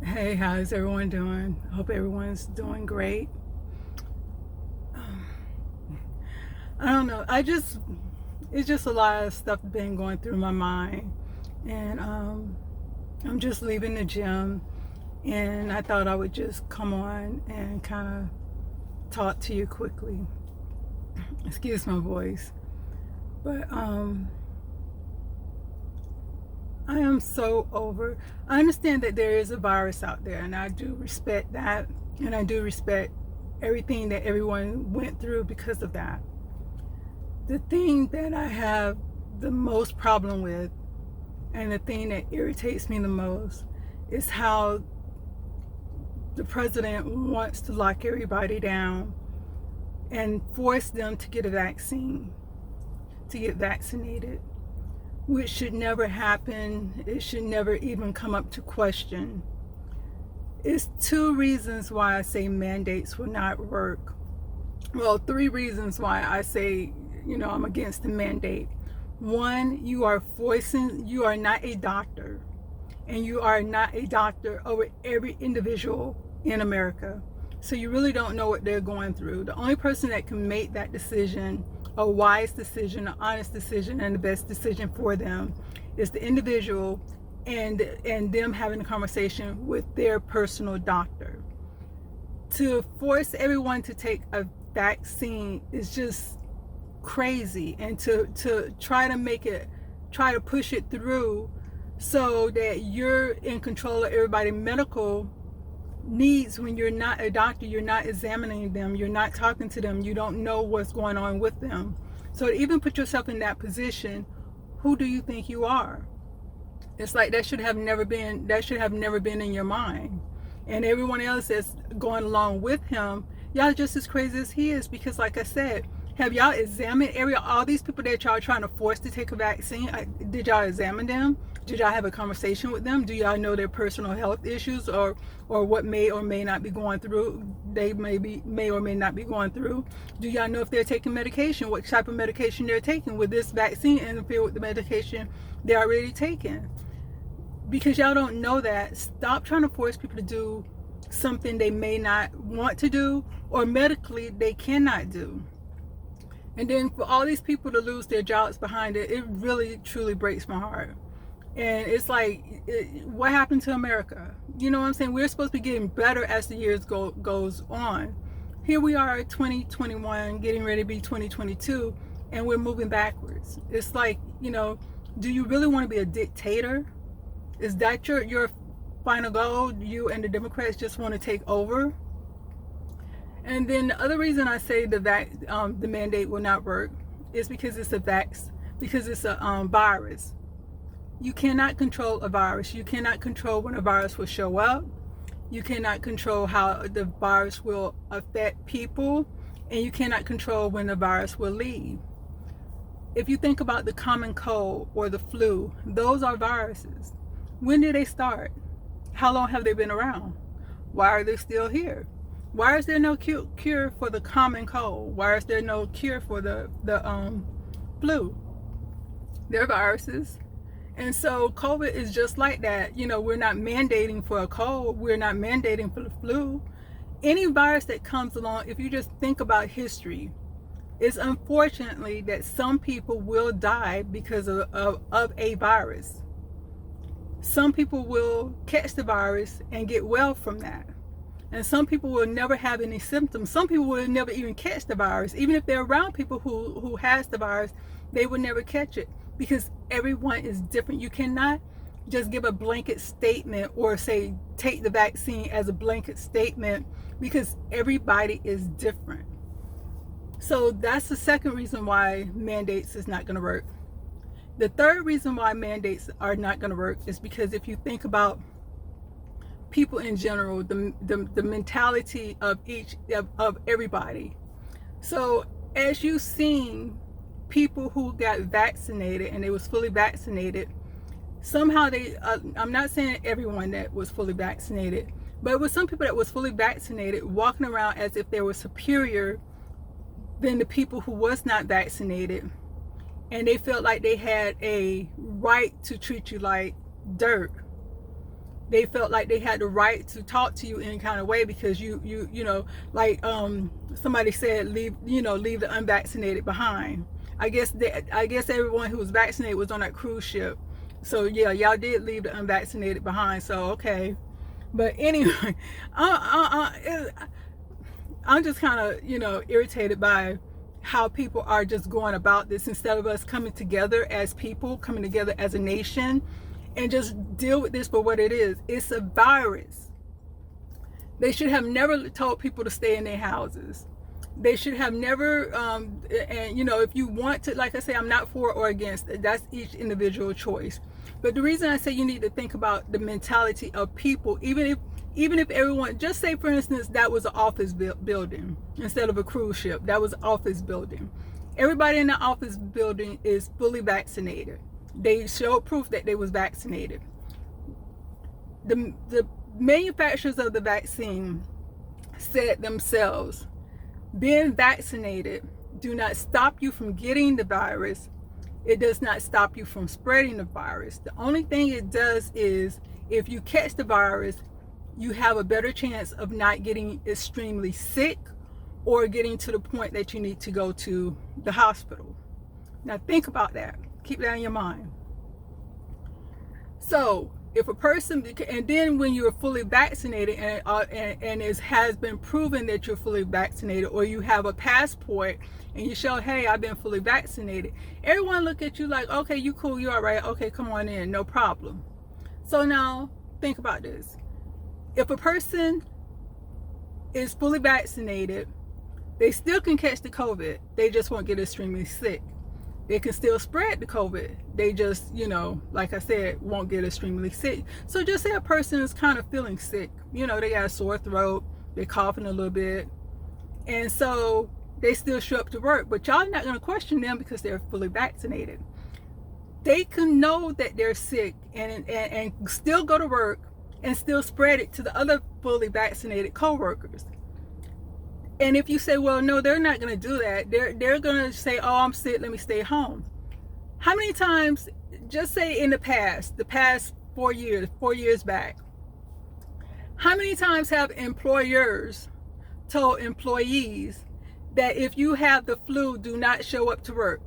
Hey, how's everyone doing? Hope everyone's doing great. I don't know. It's just a lot of stuff been going through my mind. And I'm just leaving the gym. And I thought I would just come on and kind of talk to you quickly. Excuse my voice. But I am so over. I understand that there is a virus out there, and I do respect that. And I do respect everything that everyone went through because of that. The thing that I have the most problem with, and the thing that irritates me the most, is how the president wants to lock everybody down and force them to get a vaccine, to get vaccinated, which should never happen. It should never even come up to question. It's two reasons why I say mandates will not work. Well, three reasons why I say, I'm against the mandate. One, you are not a doctor, and you are not a doctor over every individual in America. So you really don't know what they're going through. The only person that can make that decision, a wise decision, an honest decision, and the best decision for them is the individual and them having a conversation with their personal doctor. To force everyone to take a vaccine is just crazy, and to try to push it through so that you're in control of everybody's medical needs when you're not a doctor, you're not examining them, you're not talking to them, you don't know what's going on with them. So to even put yourself in that position, who do you think you are? It's like that should have never been in your mind. And everyone else that's going along with him, y'all just as crazy as he is, because like I said, have y'all examined all these people that y'all trying to force to take a vaccine? Did y'all examine them? Did y'all have a conversation with them? Do y'all know their personal health issues or what may or may not be going through? They may or may not be going through. Do y'all know if they're taking medication? What type of medication they're taking? Will this vaccine interfere with the medication they're already taking? Because y'all don't know that. Stop trying to force people to do something they may not want to do or medically they cannot do. And then for all these people to lose their jobs behind it, it really truly breaks my heart. And it's like, what happened to America? You know what I'm saying? We're supposed to be getting better as the years goes on. Here we are at 2021, getting ready to be 2022, and we're moving backwards. It's like, do you really want to be a dictator? Is that your final goal? You and the Democrats just want to take over? And then the other reason I say the mandate will not work is because it's a virus. You cannot control a virus. You cannot control when a virus will show up. You cannot control how the virus will affect people, and you cannot control when the virus will leave. If you think about the common cold or the flu, those are viruses. When did they start? How long have they been around? Why are they still here? Why is there no cure for the common cold? Why is there no cure for the flu? They're viruses. And so COVID is just like that. We're not mandating for a cold. We're not mandating for the flu. Any virus that comes along, if you just think about history, it's unfortunately that some people will die because of a virus. Some people will catch the virus and get well from that. And some people will never have any symptoms. Some people will never even catch the virus. Even if they're around people who has the virus, they will never catch it, because everyone is different. You cannot just give a blanket statement or say take the vaccine as a blanket statement, because everybody is different. So that's the second reason why mandates is not going to work. The third reason why mandates are not going to work is because if you think about people in general, the mentality of everybody. So as you've seen people who got vaccinated and they was fully vaccinated, somehow I'm not saying everyone that was fully vaccinated, but it was some people that was fully vaccinated walking around as if they were superior than the people who was not vaccinated, and they felt like they had a right to treat you like dirt. they felt like they had the right to talk to you any kind of way because you know, like somebody said, leave the unvaccinated behind. I guess everyone who was vaccinated was on that cruise ship. So yeah, y'all did leave the unvaccinated behind. So okay, but anyway, I'm just kind of, irritated by how people are just going about this instead of us coming together as people, coming together as a nation, and just deal with this for what it is. It's a virus. They should have never told people to stay in their houses. They should have never, and if you want to, like I say, I'm not for or against. That's each individual choice. But the reason I say you need to think about the mentality of people, even if everyone, just say for instance, that was an office building instead of a cruise ship, that was an office building. Everybody in the office building is fully vaccinated. They showed proof that they was vaccinated. The manufacturers of the vaccine said themselves, being vaccinated do not stop you from getting the virus. It does not stop you from spreading the virus. The only thing it does is, if you catch the virus, you have a better chance of not getting extremely sick or getting to the point that you need to go to the hospital. Now think about that. Keep that in your mind. So if a person, and then when you're fully vaccinated and it has been proven that you're fully vaccinated, or you have a passport and you show, hey, I've been fully vaccinated, everyone look at you like, okay, you cool, you all right, okay, come on in, no problem. So now think about this. If a person is fully vaccinated, they still can catch the COVID. They just won't get extremely sick. They can still spread the COVID. They just, like I said, won't get extremely sick. So just say a person is kind of feeling sick. They got a sore throat, they're coughing a little bit. And so they still show up to work. But y'all not going to question them because they're fully vaccinated. They can know that they're sick and still go to work and still spread it to the other fully vaccinated co-workers. And if you say, well, no, they're not going to do that. They're going to say, oh, I'm sick, let me stay home. How many times, just say in the past 4 years back, how many times have employers told employees that if you have the flu, do not show up to work?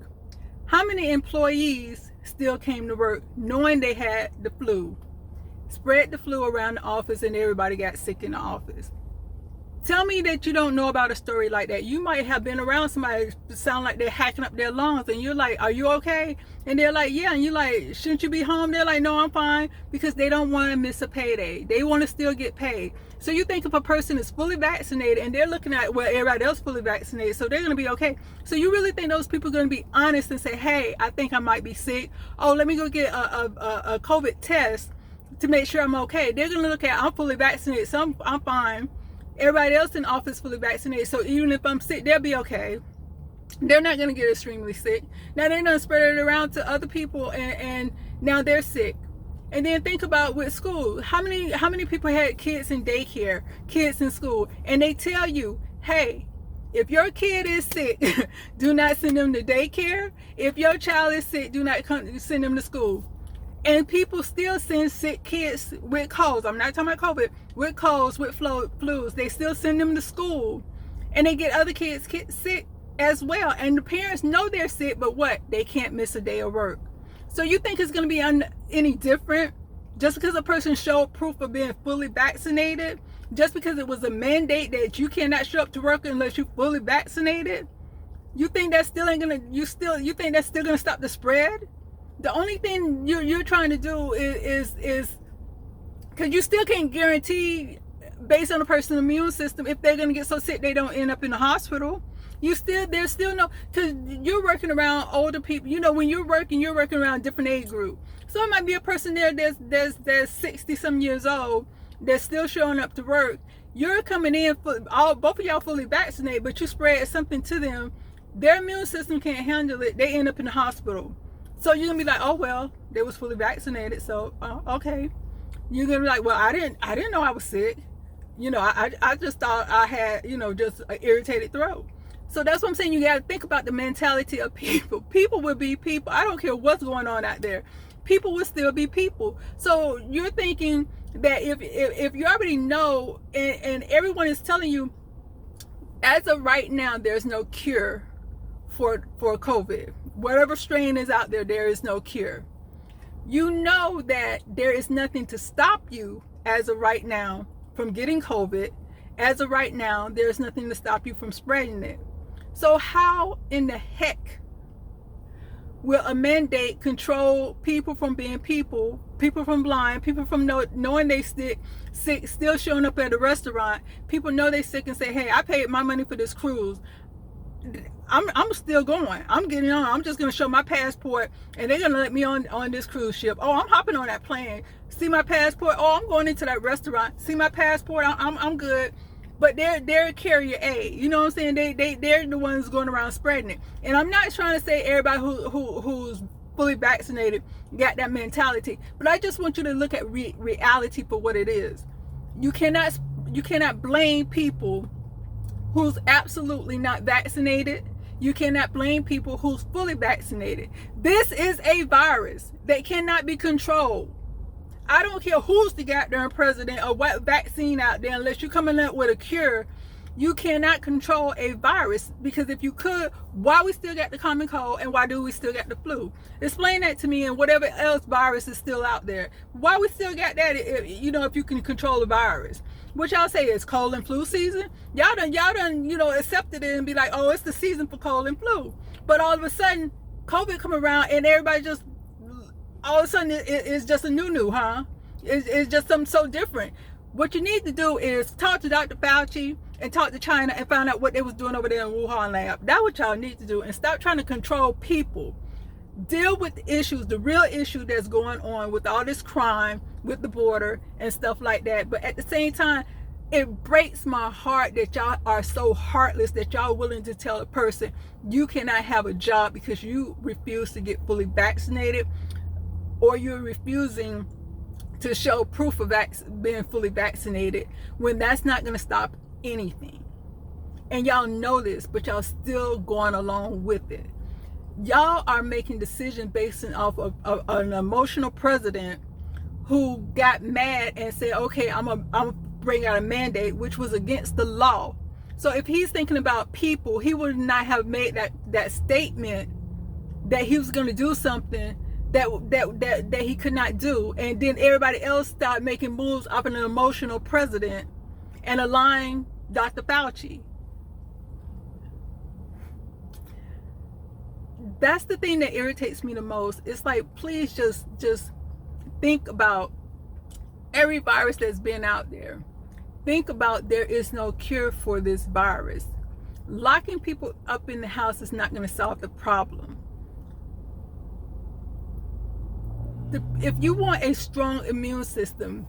How many employees still came to work knowing they had the flu, spread the flu around the office, and everybody got sick in the office? Tell me that you don't know about a story like that. You might have been around somebody that sound like they're hacking up their lungs, and you're like, are you okay? And they're like, yeah. And you're like, shouldn't you be home? They're like, no, I'm fine, because they don't want to miss a payday. They want to still get paid. So you think if a person is fully vaccinated and they're looking at, well, everybody else fully vaccinated, so they're going to be okay. So you really think those people are going to be honest and say, hey, I think I might be sick. Oh, let me go get a COVID test to make sure I'm okay. They're going to look at, I'm fully vaccinated, so I'm fine. Everybody else in office fully vaccinated, so even if I'm sick, they'll be okay. They're not going to get extremely sick. Now they're going to spread it around to other people, and now they're sick. And then think about with school. How many people had kids in daycare, kids in school, and they tell you, hey, if your kid is sick, do not send them to daycare. If your child is sick, do not send them to school. And people still send sick kids with colds. I'm not talking about COVID. With colds, with flus. They still send them to school. And they get other kids sick as well. And the parents know they're sick, but what? They can't miss a day of work. So you think it's going to be any different? Just because a person showed proof of being fully vaccinated? Just because it was a mandate that you cannot show up to work unless you're fully vaccinated? You think that's still ain't going to, you think that's still going to stop the spread? The only thing you're trying to do is because you still can't guarantee, based on a person's immune system, if they're going to get so sick they don't end up in the hospital. There's still no, because you're working around older people. When you're working around different age group. So it might be a person there that's 60 some years old that's still showing up to work. You're coming in both of y'all fully vaccinated, but you spread something to them. Their immune system can't handle it. They end up in the hospital. So you're gonna be like, oh well, they was fully vaccinated, so okay. You're gonna be like, well, I didn't know I was sick. I just thought I had, just an irritated throat. So that's what I'm saying. You gotta think about the mentality of people. People will be people. I don't care what's going on out there. People will still be people. So you're thinking that if you already know, and everyone is telling you, as of right now, there's no cure for COVID. Whatever strain is out there, there is no cure. You know that there is nothing to stop you as of right now from getting COVID. As of right now, there's nothing to stop you from spreading it. So how in the heck will a mandate control people from being people from blind, people from knowing they sick, still showing up at a restaurant? People know they sick and say, hey, I paid my money for this cruise. I'm still going. I'm getting on. I'm just going to show my passport and they're going to let me on this cruise ship. Oh, I'm hopping on that plane. See my passport. Oh, I'm going into that restaurant. See my passport. I'm good. But they're carrier A. You know what I'm saying? They're the ones going around spreading it. And I'm not trying to say everybody who's fully vaccinated got that mentality. But I just want you to look at reality for what it is. You cannot blame people who's absolutely not vaccinated. You cannot blame people who's fully vaccinated. This is a virus that cannot be controlled. I don't care who's the goddamn president or what vaccine out there, unless you're coming up with a cure. You cannot control a virus, because if you could, why we still got the common cold and why do we still got the flu? Explain that to me, and whatever else virus is still out there. Why we still got that, if you can control the virus? What y'all say is cold and flu season? Y'all done, accepted it and be like, oh, it's the season for cold and flu. But all of a sudden, COVID come around and everybody just, all of a sudden it's just a new, huh? It's just something so different. What you need to do is talk to Dr. Fauci and talk to China and find out what they was doing over there in Wuhan lab. That's what y'all need to do, and stop trying to control people. Deal with the issues, the real issue that's going on with all this crime with the border and stuff like that. But at the same time, it breaks my heart that y'all are so heartless that y'all are willing to tell a person you cannot have a job because you refuse to get fully vaccinated, or you're refusing to show proof of being fully vaccinated, when that's not going to stop anything. And y'all know this, but y'all still going along with it. Y'all are making decisions based off of an emotional president who got mad and said, okay, I'm gonna bring out a mandate, which was against the law. So if he's thinking about people, he would not have made that statement that he was going to do something that he could not do, and then everybody else started making moves off an emotional president and align Dr. Fauci. That's the thing that irritates me the most. It's like, please just think about every virus that's been out there. Think about, there is no cure for this virus. Locking people up in the house is not going to solve the problem. If you want a strong immune system,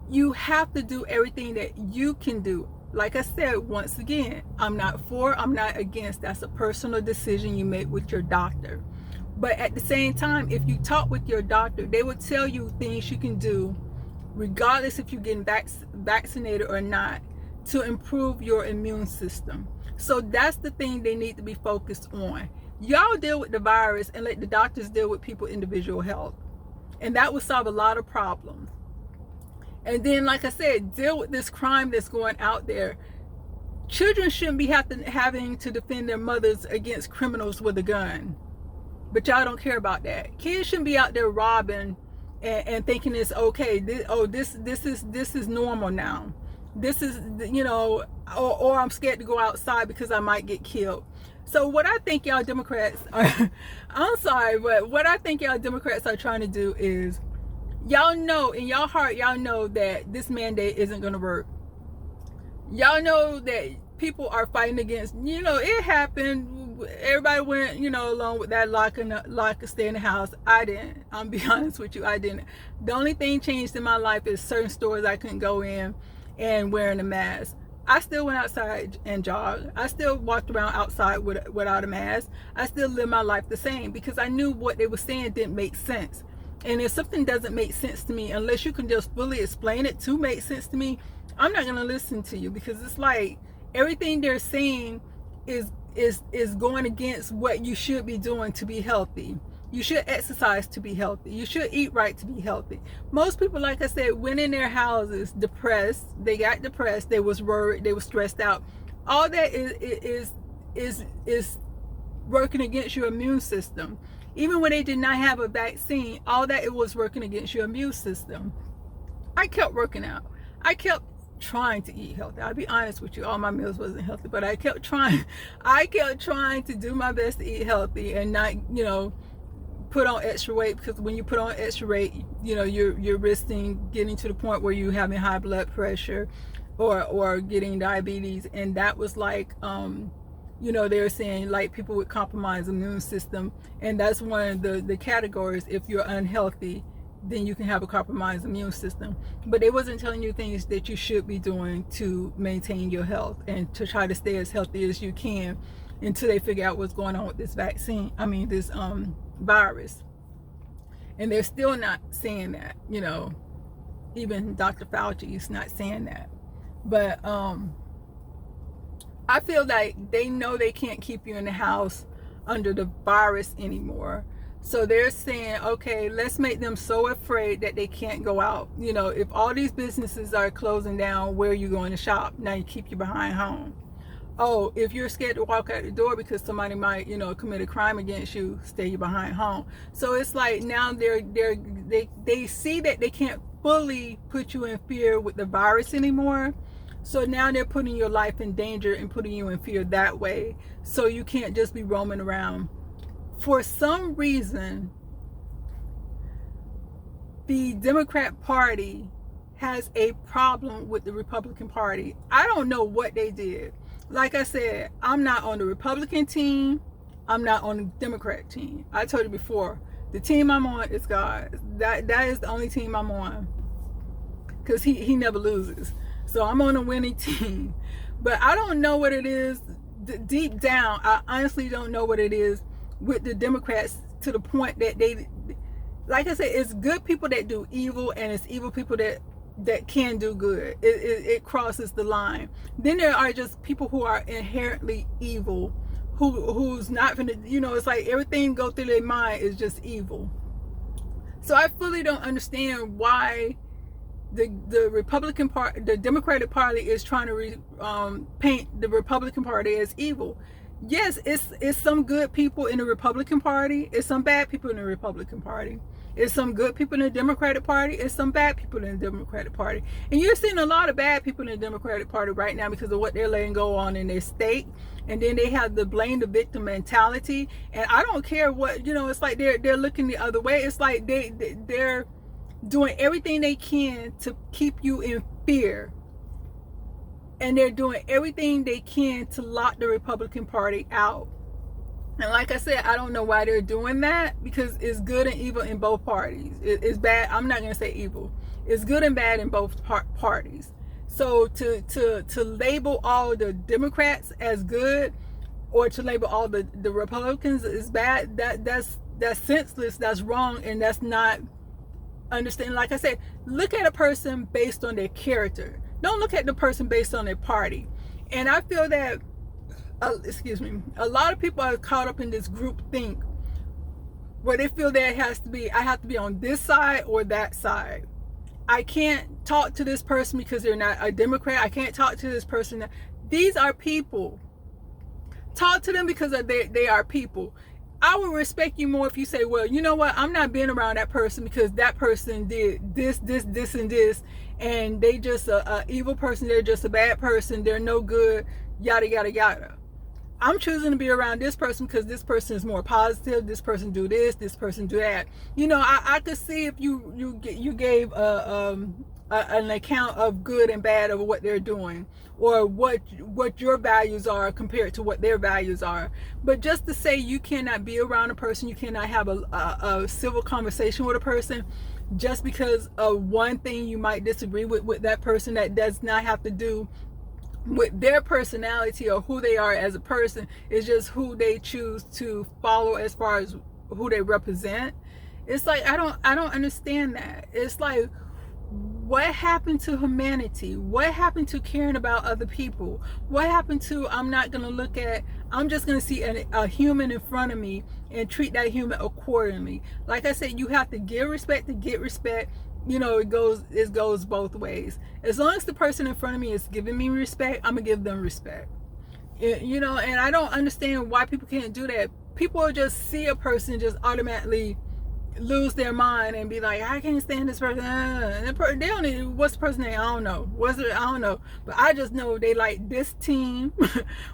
you have to do everything that you can do. Like I said, once again, I'm not for, I'm not against. That's a personal decision you make with your doctor. But at the same time, if you talk with your doctor, they will tell you things you can do, regardless if you're getting vaccinated or not, to improve your immune system. So that's the thing they need to be focused on. Y'all deal with the virus and let the doctors deal with people's individual health. And that would solve a lot of problems. And then, like I said, deal with this crime that's going out there. Children shouldn't be having to defend their mothers against criminals with a gun. But y'all don't care about that. Kids shouldn't be out there robbing and thinking it's okay. This is normal now. This is, or I'm scared to go outside because I might get killed. So what I think y'all Democrats are, I'm sorry, but what I think y'all Democrats are trying to do is, y'all know in your heart, y'all know that this mandate isn't going to work. Y'all know that people are fighting against, it happened. Everybody went, along with that lock and stay in the house. I didn't. I'm be honest with you, I didn't. The only thing changed in my life is certain stores I couldn't go in and wearing a mask. I still went outside and jogged. I still walked around outside without a mask. I still lived my life the same because I knew what they were saying didn't make sense. And if something doesn't make sense to me, unless you can just fully explain it to make sense to me, I'm not going to listen to you, because it's like everything they're saying is going against what you should be doing to be healthy. You should exercise to be healthy. You should eat right to be healthy. Most people, like I said, went in their houses depressed. They got depressed. They was worried. They was stressed out. All that is working against your immune system. Even when they did not have a vaccine, all that it was working against your immune system. I kept working out. I kept trying to eat healthy. I'll be honest with you, all my meals wasn't healthy, but I kept trying to do my best to eat healthy and not, put on extra weight, because when you put on extra weight, you're risking getting to the point where you're having high blood pressure or getting diabetes. And that was like they're saying like people with compromised immune system, and that's one of the categories. If you're unhealthy, then you can have a compromised immune system. But they wasn't telling you things that you should be doing to maintain your health and to try to stay as healthy as you can until they figure out what's going on with this this virus. And they're still not saying that, even Dr. Fauci is not saying that. But I feel like they know they can't keep you in the house under the virus anymore. So they're saying, okay, let's make them so afraid that they can't go out. If all these businesses are closing down, where are you going to shop? Now you keep you behind home. Oh, if you're scared to walk out the door because somebody might, commit a crime against you, stay you behind home. So it's like now they see that they can't fully put you in fear with the virus anymore. So now they're putting your life in danger and putting you in fear that way. So you can't just be roaming around. For some reason, the Democrat Party has a problem with the Republican Party. I don't know what they did. Like I said, I'm not on the Republican team. I'm not on the Democrat team. I told you before, the team I'm on is God. That is the only team I'm on, because he never loses. So I'm on a winning team. But I don't know what it is deep down. I honestly don't know what it is with the Democrats, to the point that they, like I said, it's good people that do evil, and it's evil people that can do good. It crosses the line. Then there are just people who are inherently evil, who's not gonna, it's like everything go through their mind is just evil. So I fully don't understand why the Republican Party, the Democratic Party, is trying to paint the Republican Party as evil. Yes, it's some good people in the Republican Party. It's some bad people in the Republican Party. It's some good people in the Democratic Party. It's some bad people in the Democratic Party. And you're seeing a lot of bad people in the Democratic Party right now because of what they're letting go on in their state. And then they have the blame the victim mentality. And I don't care what, it's like they're looking the other way. It's like they're doing everything they can to keep you in fear. And they're doing everything they can to lock the Republican Party out. And like I said, I don't know why they're doing that, because it's good and evil in both parties. It's bad. I'm not going to say evil. It's good and bad in both parties. So to label all the Democrats as good, or to label all the Republicans as bad, that's senseless, that's wrong, and that's not understanding. Like I said, look at a person based on their character. Don't look at the person based on their party. And I feel that, a lot of people are caught up in this group think where they feel that I have to be on this side or that side. I can't talk to this person because they're not a Democrat. I can't talk to this person. These are people. Talk to them because they are people. I would respect you more if you say, well, you know what? I'm not being around that person because that person did this, and this, and they just a evil person. They're just a bad person. They're no good, yada, yada, yada. I'm choosing to be around this person because this person is more positive. This person do this person do that. I could see if you gave an account of good and bad of what they're doing, or what your values are compared to what their values are. But just to say you cannot be around a person, you cannot have a civil conversation with a person just because of one thing you might disagree with that person, that does not have to do with their personality or who they are as a person. It's just who they choose to follow as far as who they represent. It's like I don't understand that. It's like, What happened to humanity? What happened to caring about other people? What happened to, I'm just going to see a human in front of me and treat that human accordingly. Like I said, you have to give respect to get respect. You know, it goes both ways. As long as the person in front of me is giving me respect, I'm going to give them respect. You know, and I don't understand why people can't do that. People will just see a person, just automatically lose their mind and be like, I can't stand this person. And they don't even, what's the person's name? I don't know. I don't know. But I just know they like this team,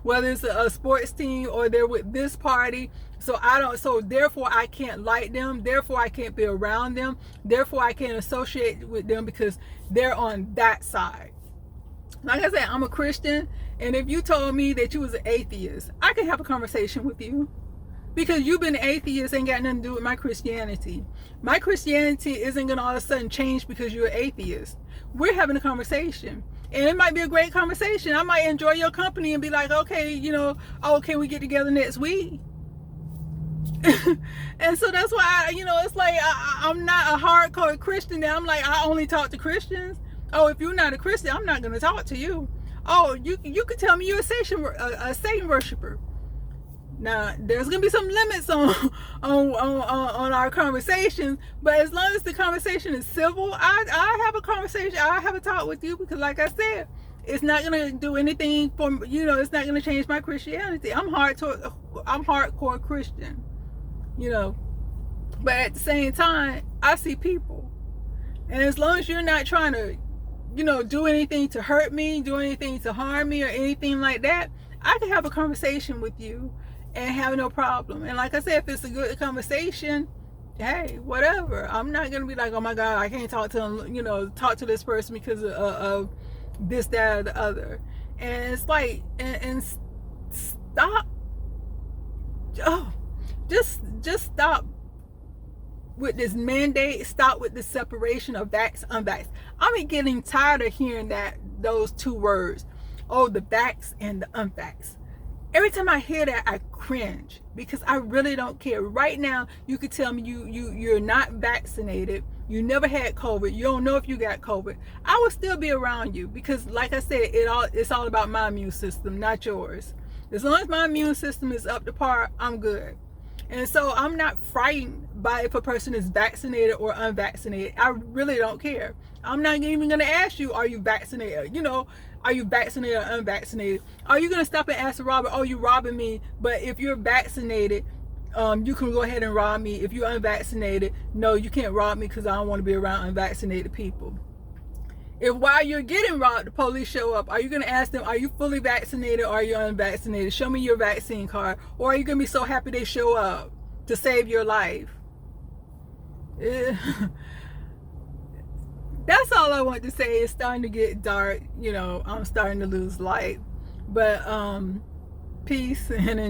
whether it's a sports team or they're with this party. So therefore I can't like them. Therefore I can't be around them. Therefore I can't associate with them because they're on that side. Like I said, I'm a Christian, and if you told me that you was an atheist, I could have a conversation with you. Because you've been an atheist ain't got nothing to do with my Christianity. My Christianity isn't going to all of a sudden change because you're an atheist. We're having a conversation. And it might be a great conversation. I might enjoy your company and be like, okay, you know, oh, can we get together next week? And so that's why, it's like I'm not a hardcore Christian. I'm like, I only talk to Christians. Oh, if you're not a Christian, I'm not going to talk to you. Oh, you could tell me you're a Satan worshiper. Now, there's gonna be some limits on our conversations, but as long as the conversation is civil, I have a conversation. I have a talk with you because, like I said, it's not gonna do anything for it's not gonna change my Christianity. I'm hardcore Christian, but at the same time, I see people, and as long as you're not trying to, do anything to hurt me, do anything to harm me, or anything like that, I can have a conversation with you and have no problem. And like I said, if it's a good conversation, hey, whatever. I'm not gonna be like, oh my God, I can't talk to them, talk to this person because of this, that, or the other. And it's like, and stop. Oh, just stop with this mandate. Stop with the separation of vax, unvax. I'm getting tired of hearing those two words. Oh, the vax and the unvax. Every time I hear that, I cringe because I really don't care. Right now, you could tell me you're not vaccinated. You never had COVID. You don't know if you got COVID. I will still be around you because, like I said, it's all about my immune system, not yours. As long as my immune system is up to par, I'm good. And so I'm not frightened by if a person is vaccinated or unvaccinated. I really don't care. I'm not even going to ask you, are you vaccinated? Are you vaccinated or unvaccinated? Are you going to stop and ask Robert, oh, you robbing me? But if you're vaccinated, you can go ahead and rob me. If you're unvaccinated, no, you can't rob me because I don't want to be around unvaccinated people. If while you're getting robbed, the police show up, are you going to ask them, are you fully vaccinated or are you unvaccinated? Show me your vaccine card. Or are you going to be so happy they show up to save your life? That's all I want to say. It's starting to get dark. I'm starting to lose light. But peace and